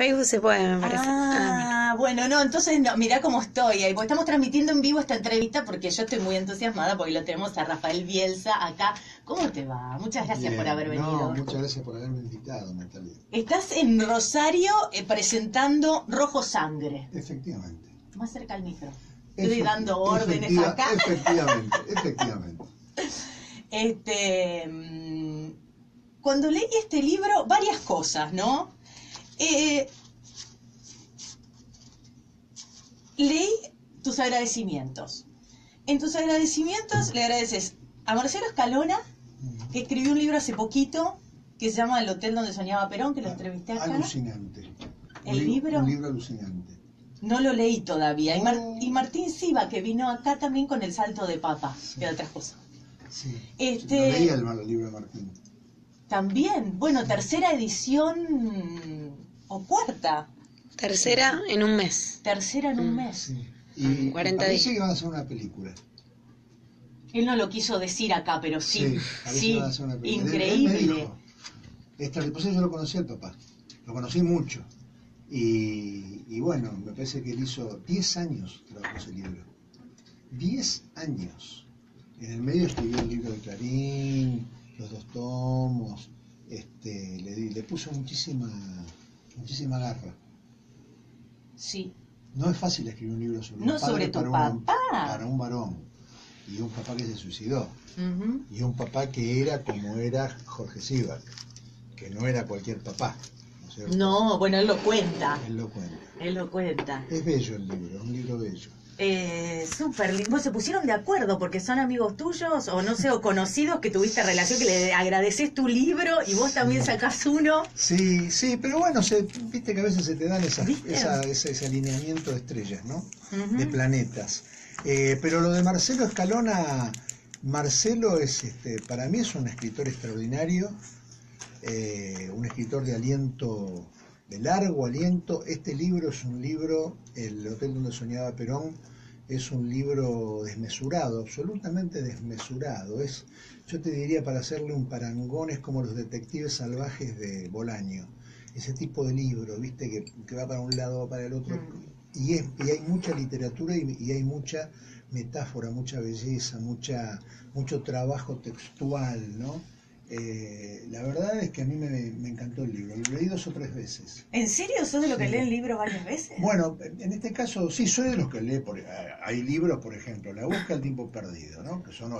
Facebook se puede, me parece. Bueno, no, entonces no, mirá cómo estoy ahí, porque estamos transmitiendo en vivo esta entrevista porque yo estoy muy entusiasmada porque lo tenemos a Rafael Bielsa acá. ¿Cómo te va? Muchas gracias por haber venido. No, muchas gracias por haberme invitado, Natalia. Estás en Rosario presentando Rojo Sangre. Efectivamente. Más cerca al micro. Estoy dando órdenes acá. Efectivamente. Cuando leí este libro, varias cosas, ¿no? Leí tus agradecimientos. En tus agradecimientos le agradeces a Marcelo Escalona, que escribió un libro hace poquito, que se llama El hotel donde soñaba Perón, que lo entrevisté acá. Alucinante. ¿El libro? Un libro alucinante. No lo leí todavía. Y Martín Siva, que vino acá también con El salto de papa, que era otra cosa. Sí. No leía el libro de Martín. También, bueno, tercera edición o cuarta. Tercera en un mes. Tercera en un mes. Sí. Y 40 parece días. que van a hacer una película. Él no lo quiso decir acá, pero sí. Sí, van a hacer una película. Increíble. Él me dijo, después yo lo conocí al papá. Lo conocí mucho. Y bueno, me parece que él hizo 10 años trabajó ese libro. 10 años. En el medio escribió el libro de Clarín, los 2 tomos. Le puso muchísima garra. Sí. No es fácil escribir un libro sobre No un padre sobre tu papá. Para un varón. Y un papá que se suicidó. Y un papá que era como era Jorge Sivak, que no era cualquier papá. No, bueno, él lo cuenta. Él lo cuenta. Es bello el libro, un libro bello. Súper lindo. ¿Se pusieron de acuerdo porque son amigos tuyos o no sé, o conocidos que tuviste relación, que le agradeces tu libro y vos también sacás uno? Sí, pero bueno, viste que a veces se te dan ese alineamiento de estrellas, ¿no? De planetas. Pero lo de Marcelo Escalona, Marcelo es, para mí es un escritor extraordinario, un escritor de aliento, de largo aliento. Este libro es un libro, El hotel donde soñaba Perón, es un libro desmesurado, absolutamente desmesurado. Yo te diría, para hacerle un parangón, es como Los detectives salvajes de Bolaño. Ese tipo de libro, viste, que va para un lado o para el otro. Y hay mucha literatura y hay mucha metáfora, mucha belleza, mucho trabajo textual, ¿no? La verdad es que a mí me encantó el libro. Lo leí 2 o 3 veces. ¿En serio? ¿Sos de los que lee el libro varias veces? Bueno, en este caso sí, soy de los que lee. Hay libros, por ejemplo, La búsqueda del tiempo perdido, ¿no? Que son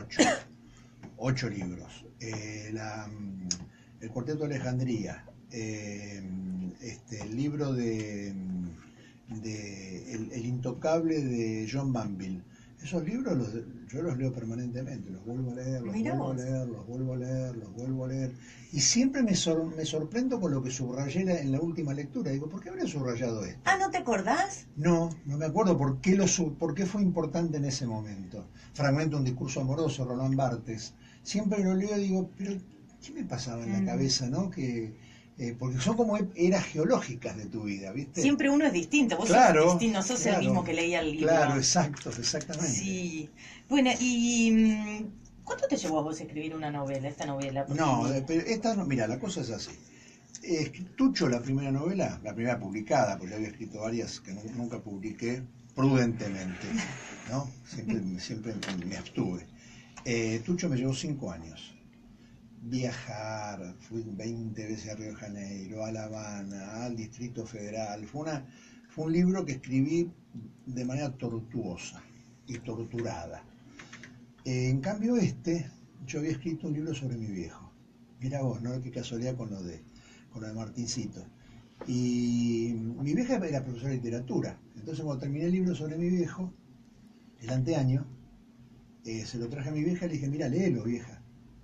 8 libros. El cuarteto de Alejandría. El libro de El intocable de John Banville. Esos libros yo los leo permanentemente, los vuelvo a leer, los vuelvo a leer. Y siempre me sorprendo con lo que subrayé en la última lectura. Digo, ¿por qué habré subrayado esto? ¿No te acordás? No me acuerdo por qué fue importante en ese momento. Fragmento de un discurso amoroso, Roland Barthes. Siempre lo leo y digo, pero ¿qué me pasaba en la cabeza, no? Porque son como eras geológicas de tu vida, ¿viste? Siempre uno es distinto, vos sos distinto, no sos el mismo que leía el libro. Claro, exactamente. Sí. Bueno, ¿y cuánto te llevó a vos a escribir esta novela? No, pero mira, la cosa es así. Tucho, la primera novela, la primera publicada, porque ya había escrito varias que nunca publiqué prudentemente, ¿no? Siempre me abstuve. Tucho me llevó 5 años. Viajar, fui 20 veces a Río de Janeiro, a La Habana, al Distrito Federal. Fue un libro que escribí de manera tortuosa y torturada. En cambio yo había escrito un libro sobre mi viejo. Mirá vos, ¿no? Qué casualidad con lo de Martincito. Y mi vieja era profesora de literatura. Entonces cuando terminé el libro sobre mi viejo, el anteaño, se lo traje a mi vieja y le dije, mira, léelo, vieja.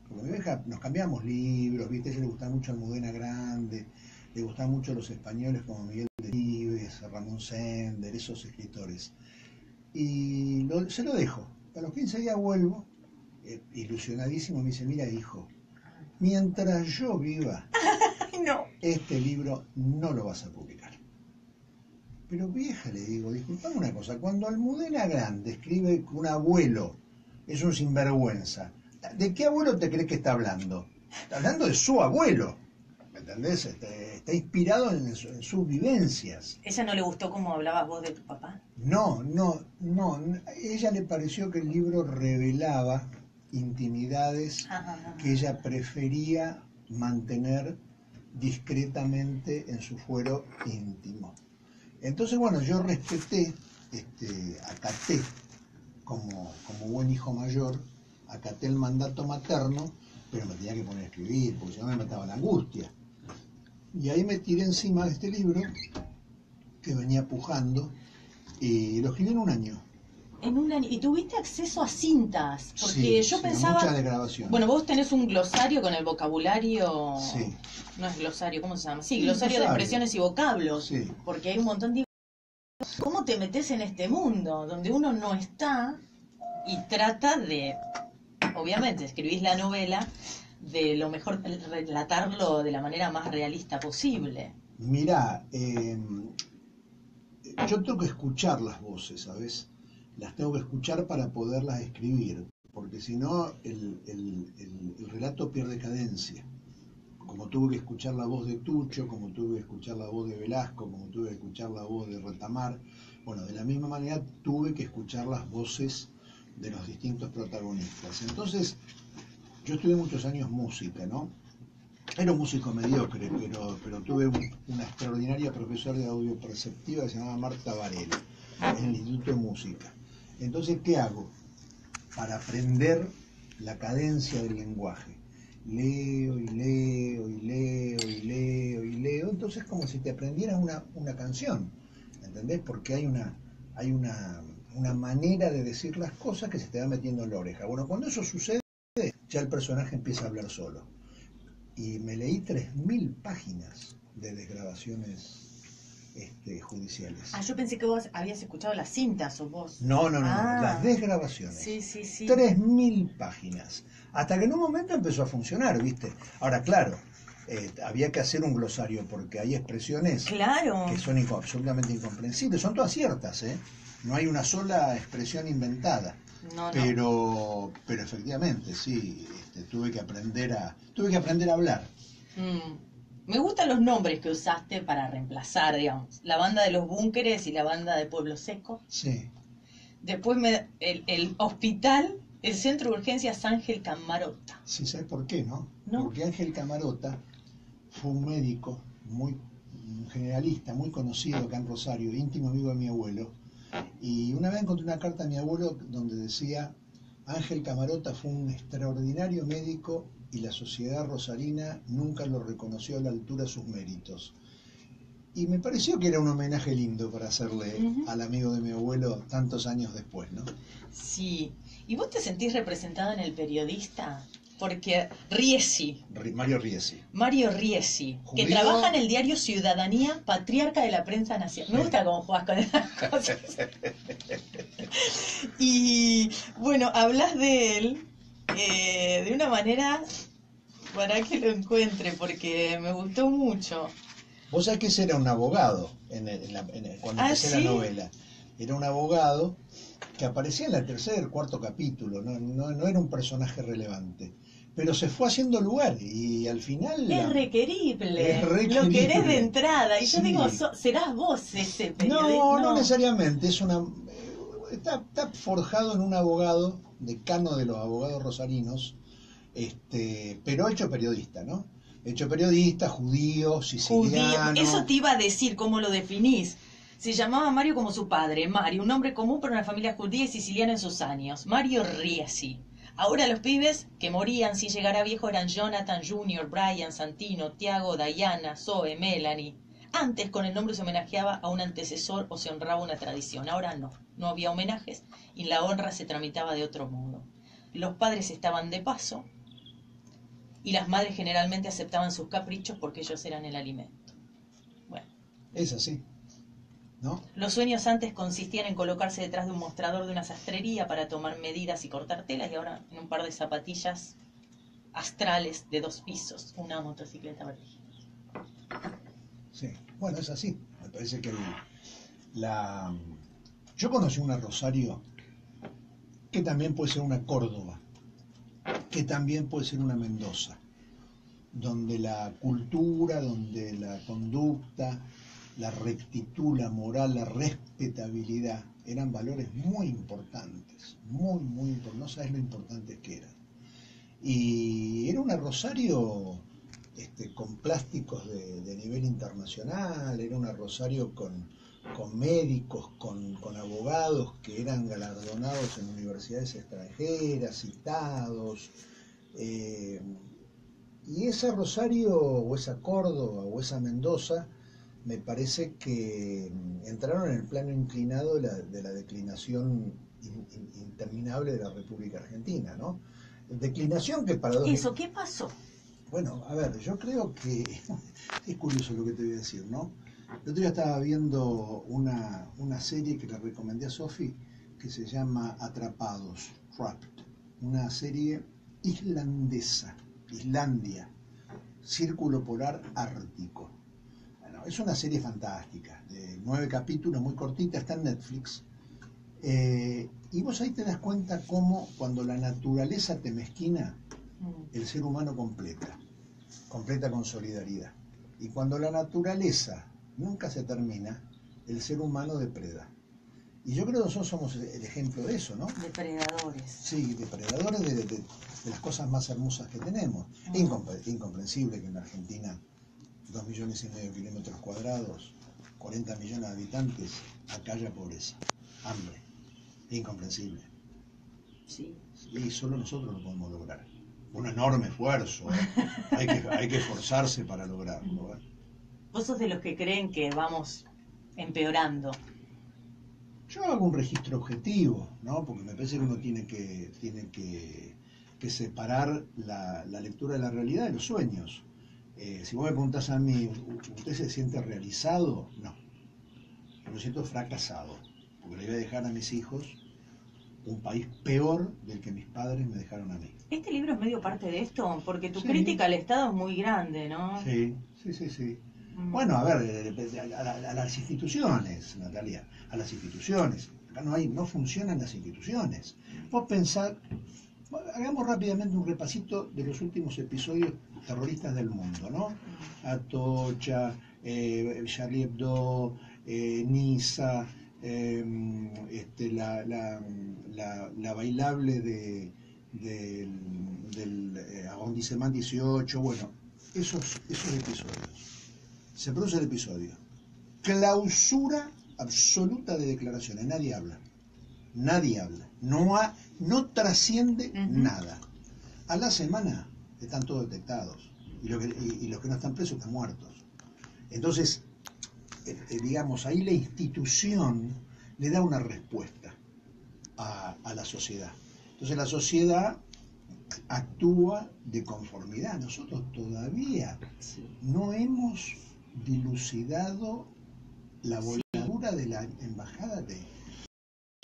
Porque mi vieja, nos cambiamos libros, ¿viste? A ella le gustaba mucho Almudena Grande, le gustaban mucho los españoles como Miguel Delibes, Ramón Sender, esos escritores. Y se lo dejo. A los 15 días vuelvo, ilusionadísimo, me dice, mira, hijo, mientras yo viva, este libro no lo vas a publicar. Pero vieja, le digo, disculpame una cosa, cuando Almudena Grande escribe que un abuelo es un sinvergüenza, ¿de qué abuelo te crees que está hablando? Está hablando de su abuelo. ¿me entendés? Está inspirado en sus vivencias. ¿Ella no le gustó cómo hablabas vos de tu papá? No, a ella le pareció que el libro revelaba intimidades que ella prefería mantener discretamente en su fuero íntimo. Entonces, bueno, yo respeté, acaté, como buen hijo mayor, acaté el mandato materno, pero me tenía que poner a escribir, porque si no me mataba la angustia. Y ahí me tiré encima de este libro, que venía pujando, y lo escribí en un año. En un año. ¿Y tuviste acceso a cintas? Porque yo pensaba... muchas de grabación. Bueno, vos tenés un glosario con el vocabulario... Sí. No es glosario, ¿cómo se llama? Sí, glosario de expresiones y vocablos. Sí. Porque hay un montón de... ¿Cómo te metes en este mundo donde uno no está y trata de... Obviamente, escribís la novela de lo mejor, relatarlo de la manera más realista posible. Mirá, yo tengo que escuchar las voces, ¿sabes? Las tengo que escuchar para poderlas escribir, porque si no el relato pierde cadencia. Como tuve que escuchar la voz de Tucho, como tuve que escuchar la voz de Velasco, como tuve que escuchar la voz de Retamar, bueno, de la misma manera tuve que escuchar las voces de los distintos protagonistas. Entonces, yo estudié muchos años música, ¿no? Era un músico mediocre, pero tuve una extraordinaria profesora de audio perceptiva que se llamaba Marta Varela, en el Instituto de Música. Entonces, ¿qué hago? Para aprender la cadencia del lenguaje. Leo y leo y leo y leo y leo. Entonces, como si te aprendieras una canción, ¿entendés? Porque hay una manera de decir las cosas que se te va metiendo en la oreja. Bueno, cuando eso sucede, ya el personaje empieza a hablar solo. Y me leí 3.000 páginas de desgrabaciones judiciales. Yo pensé que vos habías escuchado las cintas o vos. No, las desgrabaciones. Sí. 3.000 páginas. Hasta que en un momento empezó a funcionar, ¿viste? Ahora, claro, había que hacer un glosario porque hay expresiones que son absolutamente incomprensibles. Son todas ciertas, ¿eh? No hay una sola expresión inventada. Pero efectivamente, sí, tuve que aprender a hablar. Me gustan los nombres que usaste para reemplazar, digamos, la banda de los búnkeres y la banda de Pueblo Seco. Sí. Después el hospital, el centro de urgencias Ángel Camarota. Sí, ¿sabes por qué, no? ¿No? Porque Ángel Camarota fue un médico un generalista, muy conocido acá en Rosario, íntimo amigo de mi abuelo. Y una vez encontré una carta de mi abuelo donde decía: Ángel Camarota fue un extraordinario médico y la sociedad rosarina nunca lo reconoció a la altura de sus méritos. Y me pareció que era un homenaje lindo para hacerle al amigo de mi abuelo tantos años después, ¿no? Sí. ¿Y vos te sentís representado en el periodista? Porque Mario Riesi, Judío, que trabaja en el diario Ciudadanía, patriarca de la prensa nacional. Me gusta cómo jugás con esas cosas. Y bueno, hablas de él de una manera para que lo encuentre, porque me gustó mucho. Vos sabés que ese era un abogado cuando empecé la novela. Era un abogado que aparecía en el tercer, cuarto capítulo, no era un personaje relevante. Pero se fue haciendo lugar y al final... Es requerible. Lo querés de entrada. Y yo digo, serás vos ese periodista. No necesariamente. Está forjado en un abogado, decano de los abogados rosarinos, pero hecho periodista, ¿no? Hecho periodista, judío, siciliano. Eso te iba a decir, ¿cómo lo definís? Se llamaba Mario como su padre, Mario, un hombre común para una familia judía y siciliana en sus años. Mario Riesi. Ahora los pibes que morían sin llegar a viejo eran Jonathan Jr., Brian, Santino, Tiago, Diana, Zoe, Melanie. Antes con el nombre se homenajeaba a un antecesor o se honraba una tradición. Ahora no había homenajes y la honra se tramitaba de otro modo. Los padres estaban de paso y las madres generalmente aceptaban sus caprichos porque ellos eran el alimento. Bueno. Es así, ¿no? Los sueños antes consistían en colocarse detrás de un mostrador de una sastrería para tomar medidas y cortar telas, y ahora en un par de zapatillas astrales de 2 pisos, una motocicleta vertiginosa. Sí, bueno, es así. Me parece que yo conocí una Rosario que también puede ser una Córdoba, que también puede ser una Mendoza, donde la cultura, donde la conducta, la rectitud, la moral, la respetabilidad eran valores muy importantes, muy, muy importantes. No sabes lo importantes que eran. Y era un Rosario con plásticos de nivel internacional, era un Rosario con médicos, con abogados que eran galardonados en universidades extranjeras, citados. Y esa Rosario, o esa Córdoba, o esa Mendoza, me parece que entraron en el plano inclinado de la declinación interminable de la República Argentina, ¿no? Declinación que Eso, ¿qué pasó? Bueno, a ver, yo creo que es curioso lo que te voy a decir, ¿no? El otro día estaba viendo una serie que le recomendé a Sofi que se llama Atrapados, Trapped, una serie islandesa, Islandia, Círculo Polar Ártico. Bueno, es una serie fantástica, de 9 capítulos, muy cortita, está en Netflix. Y vos ahí te das cuenta cómo cuando la naturaleza te mezquina, el ser humano completa con solidaridad. Y cuando la naturaleza nunca se termina, el ser humano depreda. Y yo creo que nosotros somos el ejemplo de eso, ¿no? Depredadores. Sí, depredadores de las cosas más hermosas que tenemos. Incomprensible que en Argentina, 2,5 millones de kilómetros cuadrados, 40 millones de habitantes, acá haya pobreza, hambre. Incomprensible. Sí. Y solo nosotros lo podemos lograr. Un enorme esfuerzo, ¿eh? Hay que esforzarse para lograrlo, ¿eh? Vos sos de los que creen que vamos empeorando. Yo hago un registro objetivo, ¿no? Porque me parece que uno tiene que separar la lectura de la realidad de los sueños. Si vos me preguntás a mí, ¿usted se siente realizado? No. Yo me siento fracasado, porque le voy a dejar a mis hijos un país peor del que mis padres me dejaron a mí. Este libro es medio parte de esto, porque tu Sí. crítica al Estado es muy grande, ¿no? Sí. Bueno, a ver, a las instituciones, Natalia, a las instituciones. Acá no funcionan las instituciones. Vos pensás, hagamos rápidamente un repasito de los últimos episodios terroristas del mundo, ¿no? Atocha, Charlie Hebdo, Niza, la bailable del Arrondissement 18, bueno, esos episodios. Se produce el episodio. Clausura absoluta de declaraciones, nadie habla. No trasciende nada. A la semana están todos detectados y los que no están presos están muertos. Entonces, digamos, ahí la institución le da una respuesta a la sociedad. Entonces la sociedad actúa de conformidad. Nosotros todavía no hemos dilucidado la voladura de la embajada de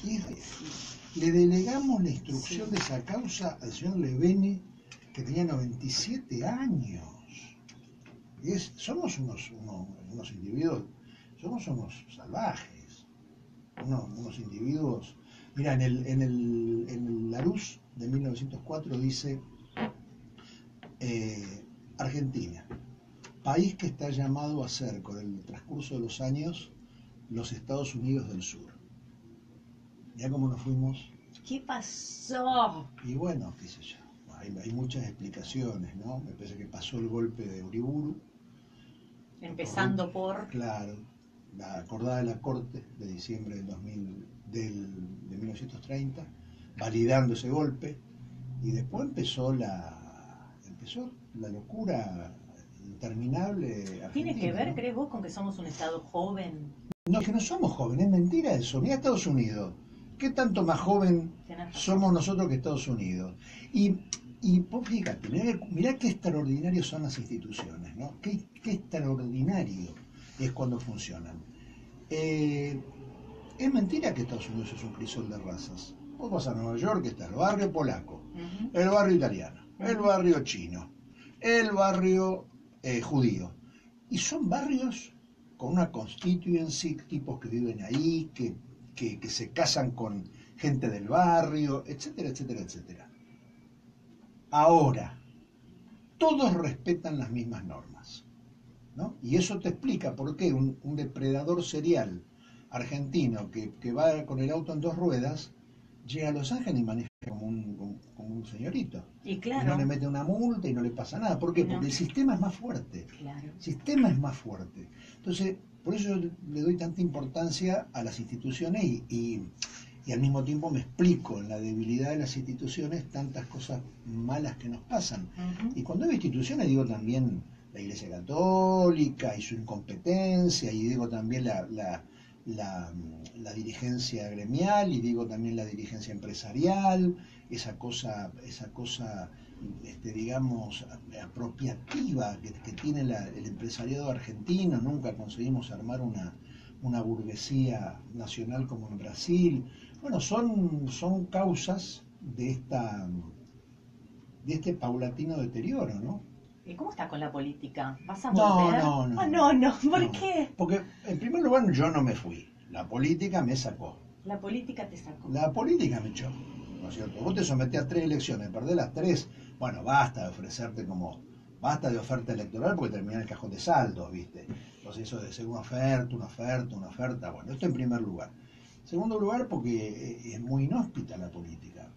Israel. Le delegamos la instrucción de esa causa al señor Levene, que tenía 97 años. Somos unos individuos, somos unos salvajes, unos individuos. Mira, en el Larousse de 1904 dice Argentina, país que está llamado a ser, con el transcurso de los años, los Estados Unidos del Sur. Ya cómo nos fuimos. ¿Qué pasó? Y bueno, qué sé yo, hay muchas explicaciones, ¿no? Me parece que pasó el golpe de Uriburu. Empezando por... Claro, la acordada de la Corte de diciembre de 1930, validando ese golpe, y después empezó la locura interminable argentina. ¿Tiene que ver, ¿no? crees vos, con que somos un Estado joven? No, es que no somos jóvenes, es mentira eso. Mira Estados Unidos, ¿qué tanto más joven somos nosotros que Estados Unidos? Y vos fíjate, mirá qué extraordinarios son las instituciones, ¿no? Qué extraordinario es cuando funcionan. Es mentira que Estados Unidos es un crisol de razas. Vos vas a Nueva York, está el barrio polaco, el barrio italiano, el barrio chino, el barrio judío. Y son barrios con una constituency, tipos que viven ahí, que se casan con gente del barrio, etcétera, etcétera, etcétera. Ahora, todos respetan las mismas normas, ¿no? Y eso te explica por qué un depredador serial argentino que va con el auto en dos ruedas llega a Los Ángeles y maneja como un señorito. Y Y claro. no le mete una multa y no le pasa nada. ¿Por qué? No. Porque el sistema es más fuerte. Claro. El sistema es más fuerte. Entonces, por eso yo le doy tanta importancia a las instituciones y al mismo tiempo me explico en la debilidad de las instituciones tantas cosas malas que nos pasan. Y cuando digo instituciones digo también la Iglesia Católica y su incompetencia, y digo también la dirigencia gremial, y digo también la dirigencia empresarial, esa cosa digamos, apropiativa que tiene el empresariado argentino. Nunca conseguimos armar una burguesía nacional como en Brasil. Bueno, son causas de este paulatino deterioro, ¿no? ¿Y cómo está con la política? ¿Vas a No, volver? no, no. Ah, no. ¿Por No. qué? Porque, en primer lugar, yo no me fui. La política me sacó. La política te sacó. La política me echó, ¿no es cierto? Vos te sometés a 3 elecciones, perdés las 3, bueno, basta de oferta electoral porque termina el cajón de saldos, ¿viste? Entonces eso de ser una oferta, bueno, esto en primer lugar. Segundo lugar, porque es muy inhóspita la política.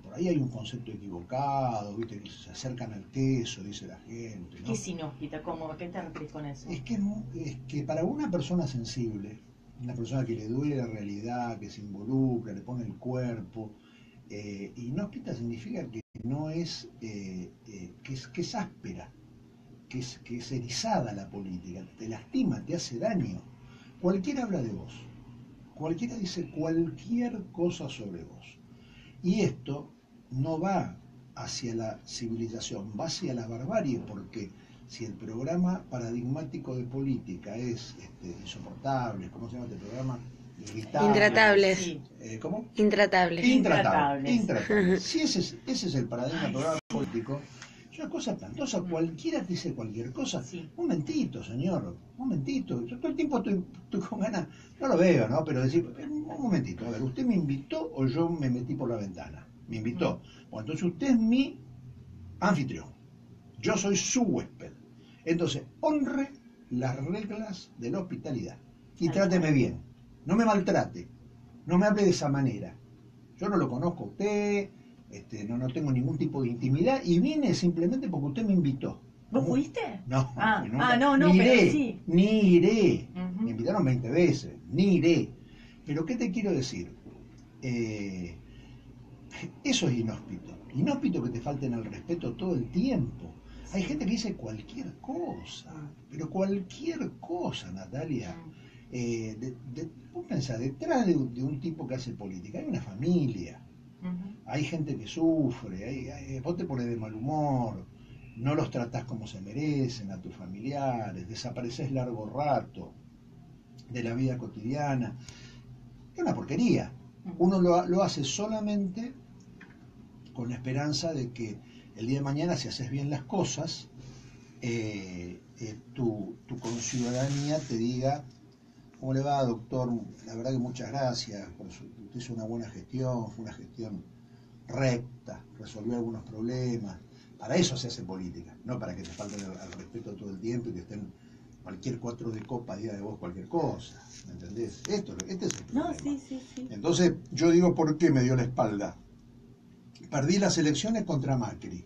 Por ahí hay un concepto equivocado, ¿viste? Que se acercan al queso, dice la gente, ¿no? ¿Qué es inhóspita? ¿Cómo? ¿A qué te refieres con eso? Es que para una persona sensible, una persona que le duele la realidad, que se involucra, le pone el cuerpo, inhóspita significa que no es, que es áspera, que es erizada la política, te lastima, te hace daño. Cualquiera habla de vos, cualquiera dice cualquier cosa sobre vos. Y esto no va hacia la civilización, va hacia la barbarie, porque si el programa paradigmático de política es insoportable, ¿cómo se llama este programa? Irritable. Intratables. Sí. ¿Cómo? Intratables. Intratables. Si ese es el paradigma del programa político, es una cosa espantosa. Cualquiera te dice cualquier cosa. Sí. Un momentito, señor, un momentito. Yo todo el tiempo estoy con ganas, no lo veo, ¿no? Pero decir, un momentito, a ver, ¿usted me invitó o yo me metí por la ventana? Me invitó. Bueno, entonces usted es mi anfitrión. Yo soy su huésped. Entonces, honre las reglas de la hospitalidad y tráteme bien. No me maltrate. No me hable de esa manera. Yo no lo conozco a usted, no tengo ningún tipo de intimidad y vine simplemente porque usted me invitó. ¿Vos fuiste? No, Ah, nunca. no, Ni pero iré, sí. ni iré. Ujú. Me invitaron 20 veces, ni iré. Pero ¿qué te quiero decir? Eso es inhóspito. Inhóspito que te falten al respeto todo el tiempo. Hay gente que dice cualquier cosa, pero cualquier cosa, Natalia. Vos pensás, detrás de un tipo que hace política hay una familia, hay gente que sufre, vos te pones de mal humor, no los tratás como se merecen a tus familiares, desapareces largo rato de la vida cotidiana. Es una porquería. Uno lo hace solamente con la esperanza de que el día de mañana, si haces bien las cosas, tu conciudadanía te diga: ¿cómo le va, doctor? La verdad que muchas gracias, usted hizo una buena gestión, fue una gestión recta, resolvió algunos problemas. Para eso se hace política, no para que te falten al respeto todo el tiempo y que estén cualquier 4 de copa diga de vos cualquier cosa, ¿me entendés? Este es el problema. No, sí. Entonces, yo digo, ¿por qué me dio la espalda? Perdí las elecciones contra Macri,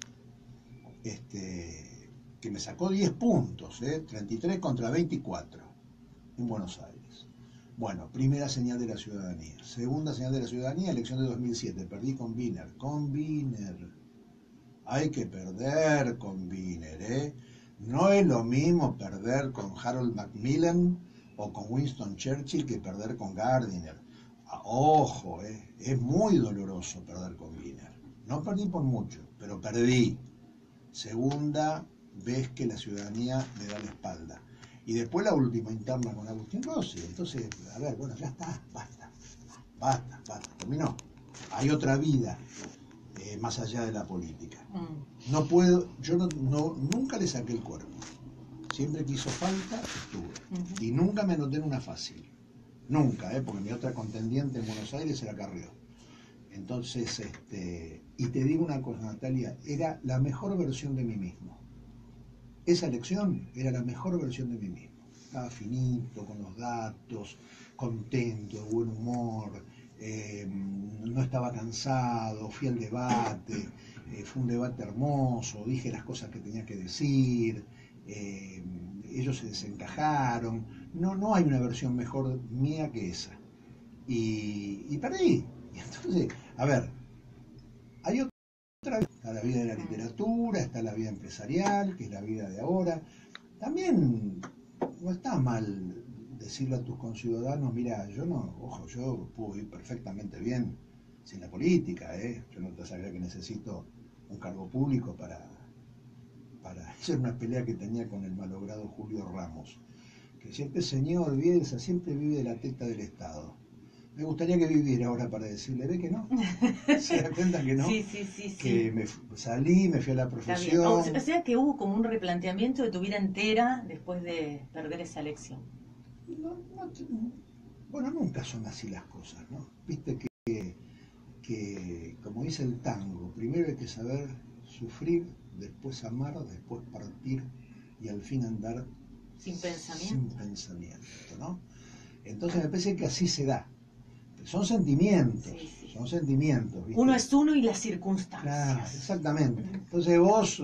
que me sacó 10 puntos, 33 contra 24, en Buenos Aires. Bueno, primera señal de la ciudadanía. Segunda señal de la ciudadanía, elección de 2007, perdí con Wiener. Con Wiener. Hay que perder con Wiener, No es lo mismo perder con Harold Macmillan o con Winston Churchill que perder con Gardiner. Ojo, es muy doloroso perder con Wiener. No perdí por mucho, pero perdí. Segunda vez que la ciudadanía me da la espalda. Y después la última interna con Agustín Rossi. Entonces, a ver, bueno, ya está, basta, terminó. Hay otra vida más allá de la política. No puedo, yo nunca le saqué el cuerpo. Siempre que hizo falta, estuve. Y nunca me anoté en una fácil. Nunca, porque mi otra contendiente en Buenos Aires era Carrió. Entonces, y te digo una cosa, Natalia, era la mejor versión de mí mismo. esa elección era la mejor versión de mí mismo. Estaba finito, con los datos, contento, de buen humor, no estaba cansado, fui al debate, fue un debate hermoso, dije las cosas que tenía que decir, ellos se desencajaron. No hay una versión mejor mía que esa. Y perdí. Y entonces, a ver, hay otra vida, está la vida de la literatura, está la vida empresarial, que es la vida de ahora. También no está mal decirle a tus conciudadanos, mira, yo puedo vivir perfectamente bien sin la política, yo no te sabría que necesito un cargo público para hacer una pelea que tenía con el malogrado Julio Ramos, que siempre señor Bielsa, siempre vive de la teta del Estado. Me gustaría que viviera ahora para decirle, ve que no, se da cuenta que no, Sí. que salí, me fui a la profesión. O sea que hubo como un replanteamiento de tu vida entera después de perder esa elección. Bueno, nunca son así las cosas, ¿no? Viste que, como dice el tango, primero hay que saber sufrir, después amar, después partir y al fin andar sin pensamiento, ¿no? Entonces me parece que así se da. Son sentimientos, son sentimientos. ¿Viste? Uno es uno y las circunstancias. Claro, exactamente. Entonces vos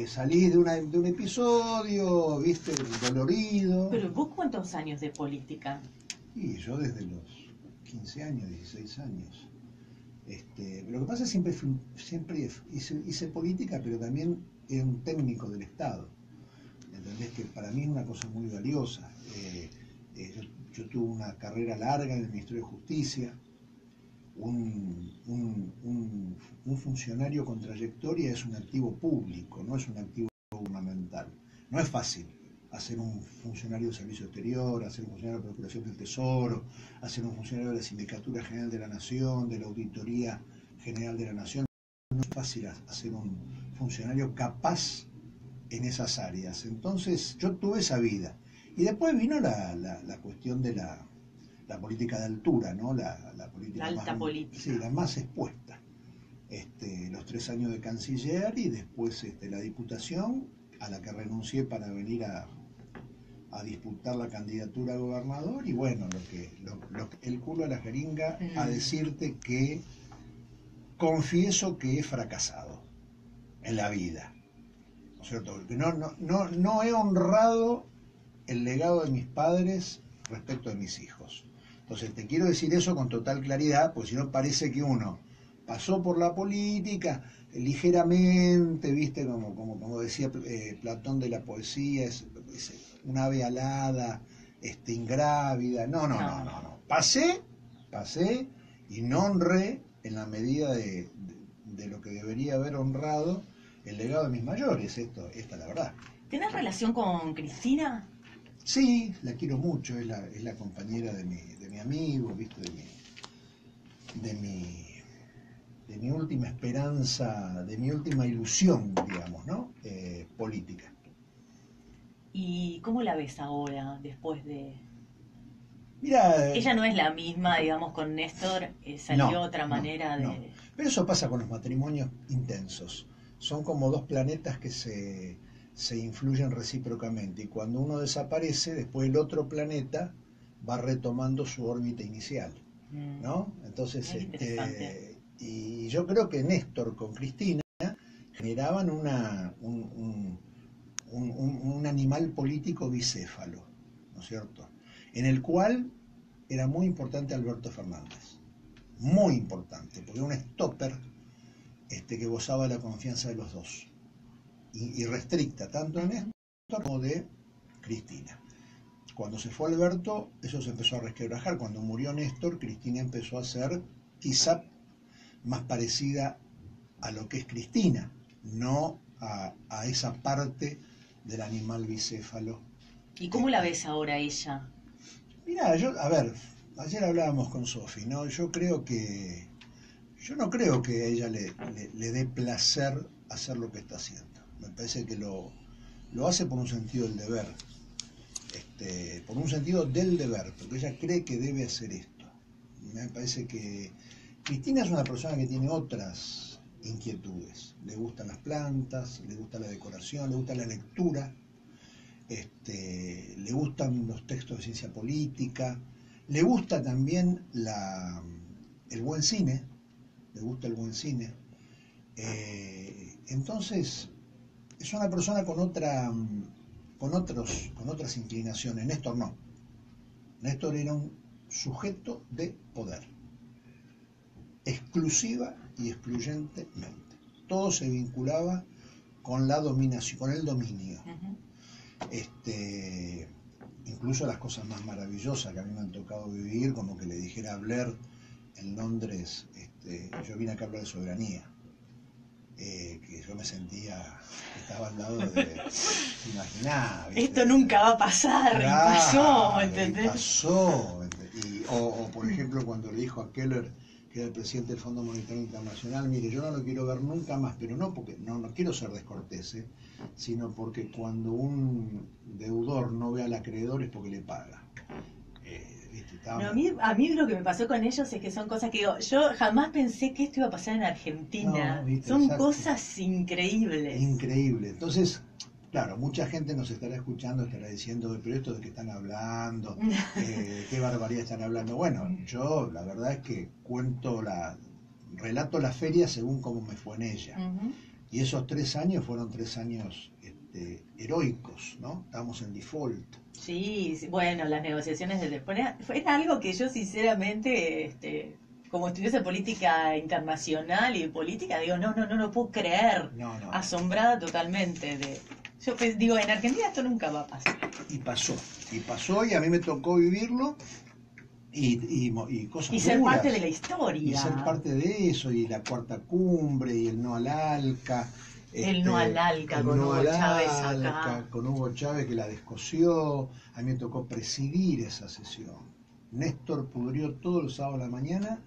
salís de un episodio, viste, dolorido. Pero ¿vos cuántos años de política? Y yo desde los 15 años, 16 años. Lo que pasa es que siempre hice política, pero también era un técnico del Estado. ¿Entendés? Que para mí es una cosa muy valiosa. Yo tuve una carrera larga en el Ministerio de Justicia. Un funcionario con trayectoria es un activo público, no es un activo gubernamental. No es fácil hacer un funcionario de servicio exterior, hacer un funcionario de Procuración del Tesoro, hacer un funcionario de la Sindicatura General de la Nación, de la Auditoría General de la Nación. No es fácil hacer un funcionario capaz en esas áreas. Entonces yo tuve esa vida. Y después vino la cuestión de la política de altura, ¿no? La política alta política. Sí, la más expuesta. Los 3 años de canciller y después la diputación, a la que renuncié para venir a disputar la candidatura a gobernador. Y bueno, el culo a la jeringa a decirte que confieso que he fracasado en la vida. ¿No es cierto? Que no he honrado el legado de mis padres respecto de mis hijos. Entonces te quiero decir eso con total claridad, porque si no parece que uno pasó por la política ligeramente, viste, como decía Platón de la poesía, es una ave alada, ingrávida. No. Pasé y no honré en la medida de lo que debería haber honrado el legado de mis mayores. Esta es la verdad. ¿Tenés relación con Cristina? Sí, la quiero mucho, es la compañera de mi amigo, ¿viste? de mi última esperanza, de mi última ilusión, digamos, ¿no? Política. ¿Y cómo la ves ahora, después de...? Mira, ella no es la misma, digamos, con Néstor, salió otra manera de... No. Pero eso pasa con los matrimonios intensos. Son como dos planetas que se influyen recíprocamente, y cuando uno desaparece, después el otro planeta va retomando su órbita inicial, ¿no? Entonces, y yo creo que Néstor con Cristina generaban un animal político bicéfalo, ¿no es cierto? En el cual era muy importante Alberto Fernández, muy importante, porque era un stopper que gozaba de la confianza de los dos. Y restricta tanto de Néstor como de Cristina. Cuando se fue Alberto, eso se empezó a resquebrajar. Cuando murió Néstor, Cristina empezó a ser quizá más parecida a lo que es Cristina, no a esa parte del animal bicéfalo. ¿Y cómo la ves ahora ella? Mirá, ayer hablábamos con Sofi, ¿no? Yo no creo que a ella le dé placer hacer lo que está haciendo. Me parece que lo hace por un sentido del deber, por un sentido del deber, porque ella cree que debe hacer esto. Me parece que Cristina es una persona que tiene otras inquietudes. Le gustan las plantas, le gusta la decoración, le gusta la lectura, le gustan los textos de ciencia política, le gusta también el buen cine, le gusta el buen cine. Entonces, es una persona con otras inclinaciones. Néstor no. Néstor era un sujeto de poder, exclusiva y excluyentemente. Todo se vinculaba con la dominación, con el dominio. Incluso las cosas más maravillosas que a mí me han tocado vivir, como que le dijera a Blair en Londres, yo vine acá a hablar de soberanía. Que yo me sentía que estaba al lado de, imaginá, ¿viste? Esto nunca va a pasar, Claro, y pasó, ¿entendés? Y pasó, o por ejemplo cuando le dijo a Keller, que era el presidente del Fondo Monetario Internacional, mire, yo no lo quiero ver nunca más, pero no porque no quiero ser descortés, sino porque cuando un deudor no ve al acreedor es porque le paga. No, a mí lo que me pasó con ellos es que son cosas que digo, yo jamás pensé que esto iba a pasar en Argentina. No, ¿viste? Son Exacto. cosas increíbles. Increíble. Entonces, claro, mucha gente nos estará escuchando, estará diciendo, pero esto de qué están hablando, qué barbaridad están hablando. Bueno, yo la verdad es que relato la feria según cómo me fue en ella. Y esos 3 años fueron 3 años heroicos, ¿no? Estábamos en default. Sí, bueno, las negociaciones fue algo que yo sinceramente, como estudiosa de política internacional y política, digo, no lo puedo creer. No. Asombrada totalmente yo digo, en Argentina esto nunca va a pasar. Y pasó y a mí me tocó vivirlo y cosas Y ser duras. parte de la historia. Y ser parte de eso, y la cuarta cumbre, y el no al ALCA. El no al ALCA con Hugo Chávez acá. Con Hugo Chávez que la descosió. A mí me tocó presidir esa sesión. Néstor pudrió todo el sábado a la mañana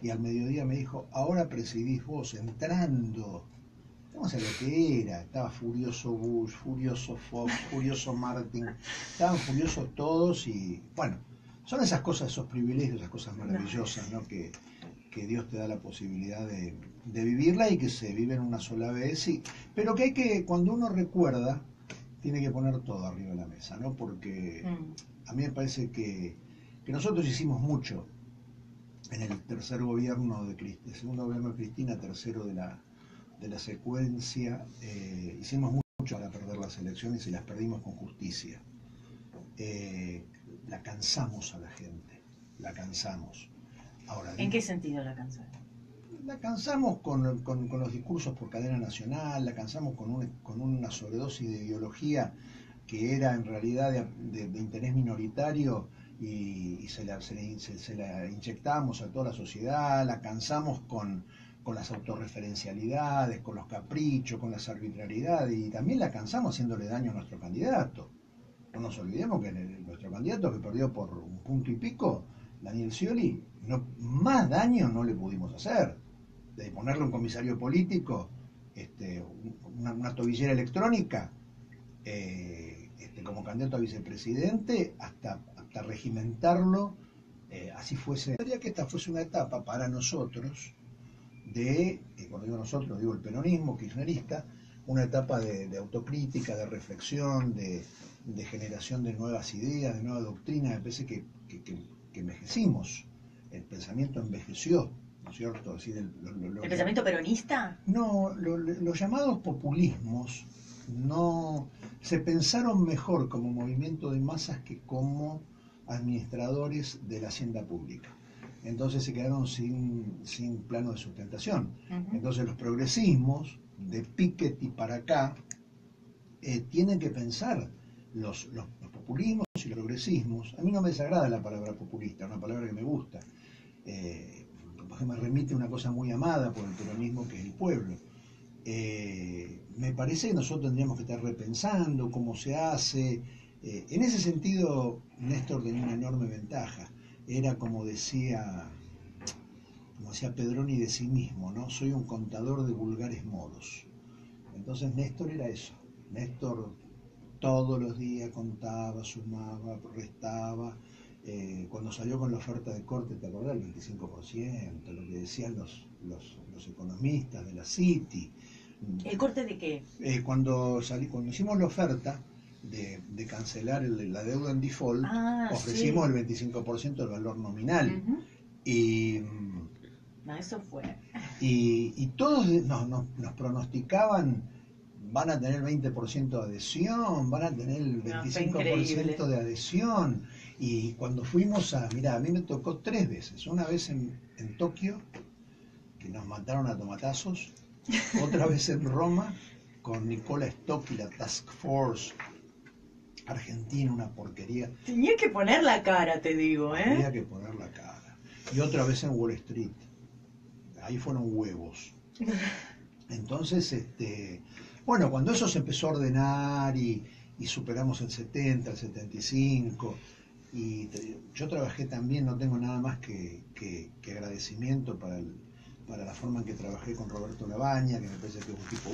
y al mediodía me dijo, ahora presidís vos, entrando. No sé lo que era. Estaba furioso Bush, furioso Fox, furioso Martin. Estaban furiosos todos y bueno, son esas cosas, esos privilegios, esas cosas maravillosas, ¿no? Que Dios te da la posibilidad de vivirla y que se viven una sola vez, pero que cuando uno recuerda, tiene que poner todo arriba de la mesa, ¿no? Porque a mí me parece que nosotros hicimos mucho en el tercer gobierno el segundo gobierno de Cristina, tercero de la secuencia, hicimos mucho para perder las elecciones y las perdimos con justicia. La cansamos a la gente, la cansamos. Ahora, ¿en qué sentido la canción? La cansamos con los discursos por cadena nacional, la cansamos con una sobredosis de ideología que era en realidad de interés minoritario y se la inyectamos a toda la sociedad, la cansamos con las autorreferencialidades, con los caprichos, con las arbitrariedades y también la cansamos haciéndole daño a nuestro candidato. No nos olvidemos que nuestro candidato que perdió por un punto y pico, Daniel Scioli, más daño no le pudimos hacer. De ponerle un comisario político, una tobillera electrónica, como candidato a vicepresidente, hasta regimentarlo, así fuese. Quería que esta fuese una etapa para nosotros, cuando digo nosotros, digo el peronismo kirchnerista, una etapa de autocrítica, de reflexión, de generación de nuevas ideas, de nueva doctrina. Me parece que envejecimos, el pensamiento envejeció, ¿no es cierto? Así ¿El pensamiento peronista? No, los llamados populismos no se pensaron mejor como movimiento de masas que como administradores de la hacienda pública. Entonces se quedaron sin plano de sustentación. Entonces los progresismos, de Piketty para acá, tienen que pensar los populismos y los progresismos. A mí no me desagrada la palabra populista, una palabra que me gusta, porque me remite a una cosa muy amada por el peronismo, que es el pueblo. Me parece que nosotros tendríamos que estar repensando cómo se hace. En ese sentido, Néstor tenía una enorme ventaja. Era como decía Pedroni de sí mismo, ¿no? Soy un contador de vulgares modos. Entonces Néstor era eso. Néstor todos los días contaba, sumaba, restaba, cuando salió con la oferta de corte, ¿te acordás? El 25%, lo que decían los economistas de la Citi. ¿El corte de qué? Cuando hicimos la oferta de cancelar la deuda en default, ofrecimos el 25% del valor nominal. Y no, eso fue. Y todos nos pronosticaban, van a tener 20% de adhesión, van a tener el 25% de adhesión. Y cuando fuimos mirá, a mí me tocó 3 veces. Una vez en Tokio, que nos mataron a tomatazos. Otra vez en Roma, con Nicola Stock y la Task Force Argentina, una porquería. Tenía que poner la cara, te digo, ¿eh? Tenía que poner la cara. Y otra vez en Wall Street. Ahí fueron huevos. Entonces, bueno, cuando eso se empezó a ordenar y superamos el 70, el 75, y yo trabajé también, no tengo nada más que agradecimiento para la forma en que trabajé con Roberto Labaña, que me parece que es un tipo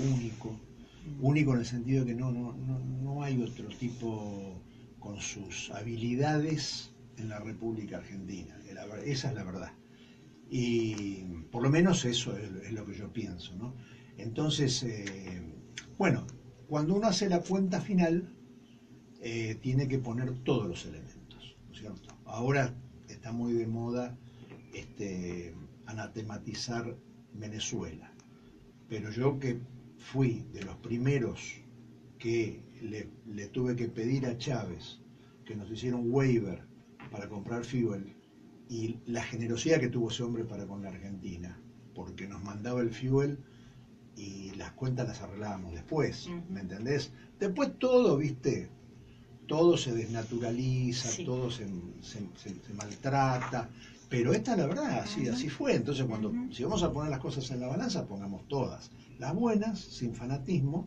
único en el sentido de que no hay otro tipo con sus habilidades en la República Argentina. Esa es la verdad. Y por lo menos eso es lo que yo pienso, ¿no? Entonces, bueno, cuando uno hace la cuenta final, tiene que poner todos los elementos, ¿no es cierto? Ahora está muy de moda anatematizar Venezuela, pero yo que fui de los primeros que le tuve que pedir a Chávez que nos hiciera un waiver para comprar fuel, y la generosidad que tuvo ese hombre para con la Argentina, porque nos mandaba el fuel y las cuentas las arreglábamos después, ¿me entendés? Después todo, viste, todo se desnaturaliza, sí. Todo se maltrata, pero esta es la verdad, así fue. Entonces, si vamos a poner las cosas en la balanza, pongamos todas, las buenas sin fanatismo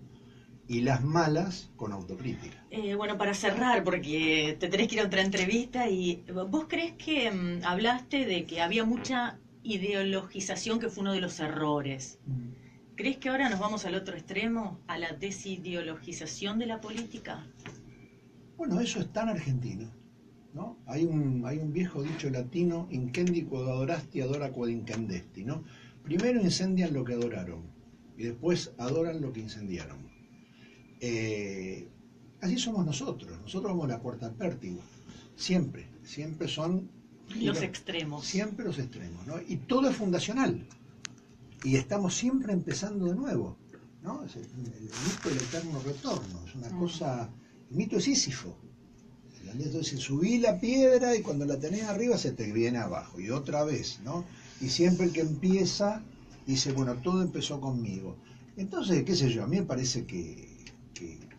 y las malas con autocrítica. Bueno, para cerrar, porque te tenés que ir a otra entrevista, y ¿vos crees que hablaste de que había mucha ideologización, que fue uno de los errores? ¿Crees que ahora nos vamos al otro extremo, a la desideologización de la política? Bueno, eso es tan argentino, ¿no? Hay un viejo dicho latino: incendi quod adorasti, adora quod incendesti, ¿no? Primero incendian lo que adoraron y después adoran lo que incendiaron. Así somos nosotros somos la cuarta pértigo, siempre son los extremos. Siempre los extremos, ¿no? Y todo es fundacional, y estamos siempre empezando de nuevo, ¿no? Es el mito del eterno retorno, es una cosa, el mito es Sísifo. Entonces subí la piedra y cuando la tenés arriba se te viene abajo, y otra vez, ¿no? Y siempre el que empieza dice, bueno, todo empezó conmigo. Entonces, qué sé yo, a mí me parece que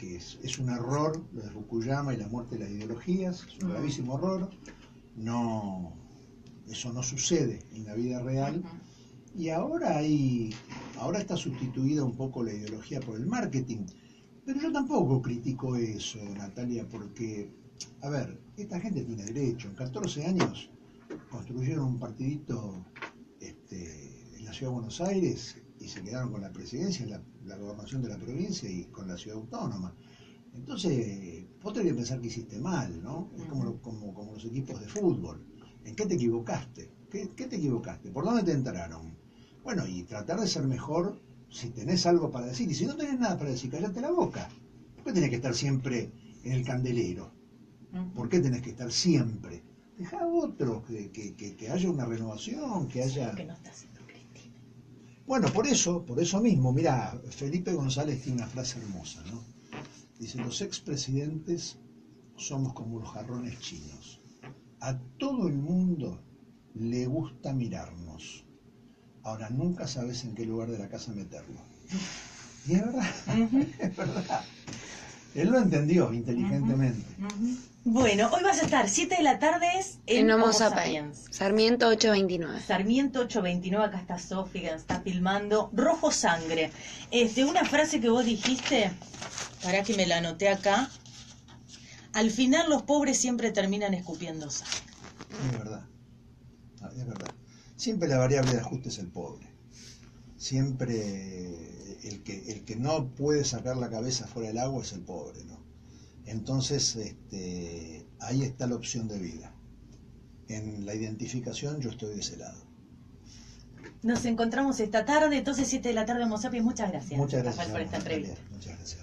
es un error lo de Fukuyama y la muerte de las ideologías, es un gravísimo error. No, eso no sucede en la vida real. Y ahora está sustituida un poco la ideología por el marketing. Pero yo tampoco critico eso, Natalia, porque, a ver, esta gente tiene derecho. En 14 años construyeron un partidito en la Ciudad de Buenos Aires y se quedaron con la presidencia, la gobernación de la provincia y con la ciudad autónoma. Entonces, vos tenés que pensar que hiciste mal, ¿no? Es como los equipos de fútbol. ¿En qué te equivocaste? ¿Qué te equivocaste? ¿Por dónde te entraron? Bueno, y tratar de ser mejor si tenés algo para decir. Y si no tenés nada para decir, cállate la boca. ¿Por qué tenés que estar siempre en el candelero? ¿Por qué tenés que estar siempre? Dejá a otros, que haya una renovación, que haya... Que no está haciendo Cristina. Bueno, por eso mismo, mirá, Felipe González tiene una frase hermosa, ¿no? Dice, los expresidentes somos como los jarrones chinos. A todo el mundo le gusta mirarnos. Ahora nunca sabes en qué lugar de la casa meterlo. Y es verdad, es verdad. Él lo entendió inteligentemente. Bueno, hoy vas a estar 7 de la tarde en Homo Sapiens. Sarmiento 829. Sarmiento 829, acá está Sofi, está filmando. Rojo Sangre. Una frase que vos dijiste, para que me la anoté acá. Al final los pobres siempre terminan escupiendo sangre. Es verdad, es verdad. Siempre la variable de ajuste es el pobre. Siempre el que no puede sacar la cabeza fuera del agua es el pobre, ¿no? Entonces, ahí está la opción de vida. en la identificación, yo estoy de ese lado. Nos encontramos esta tarde, entonces 7 de la tarde, Homo Sapiens. Muchas gracias. Muchas gracias, Rafael, por esta Natalia. entrevista. Muchas gracias.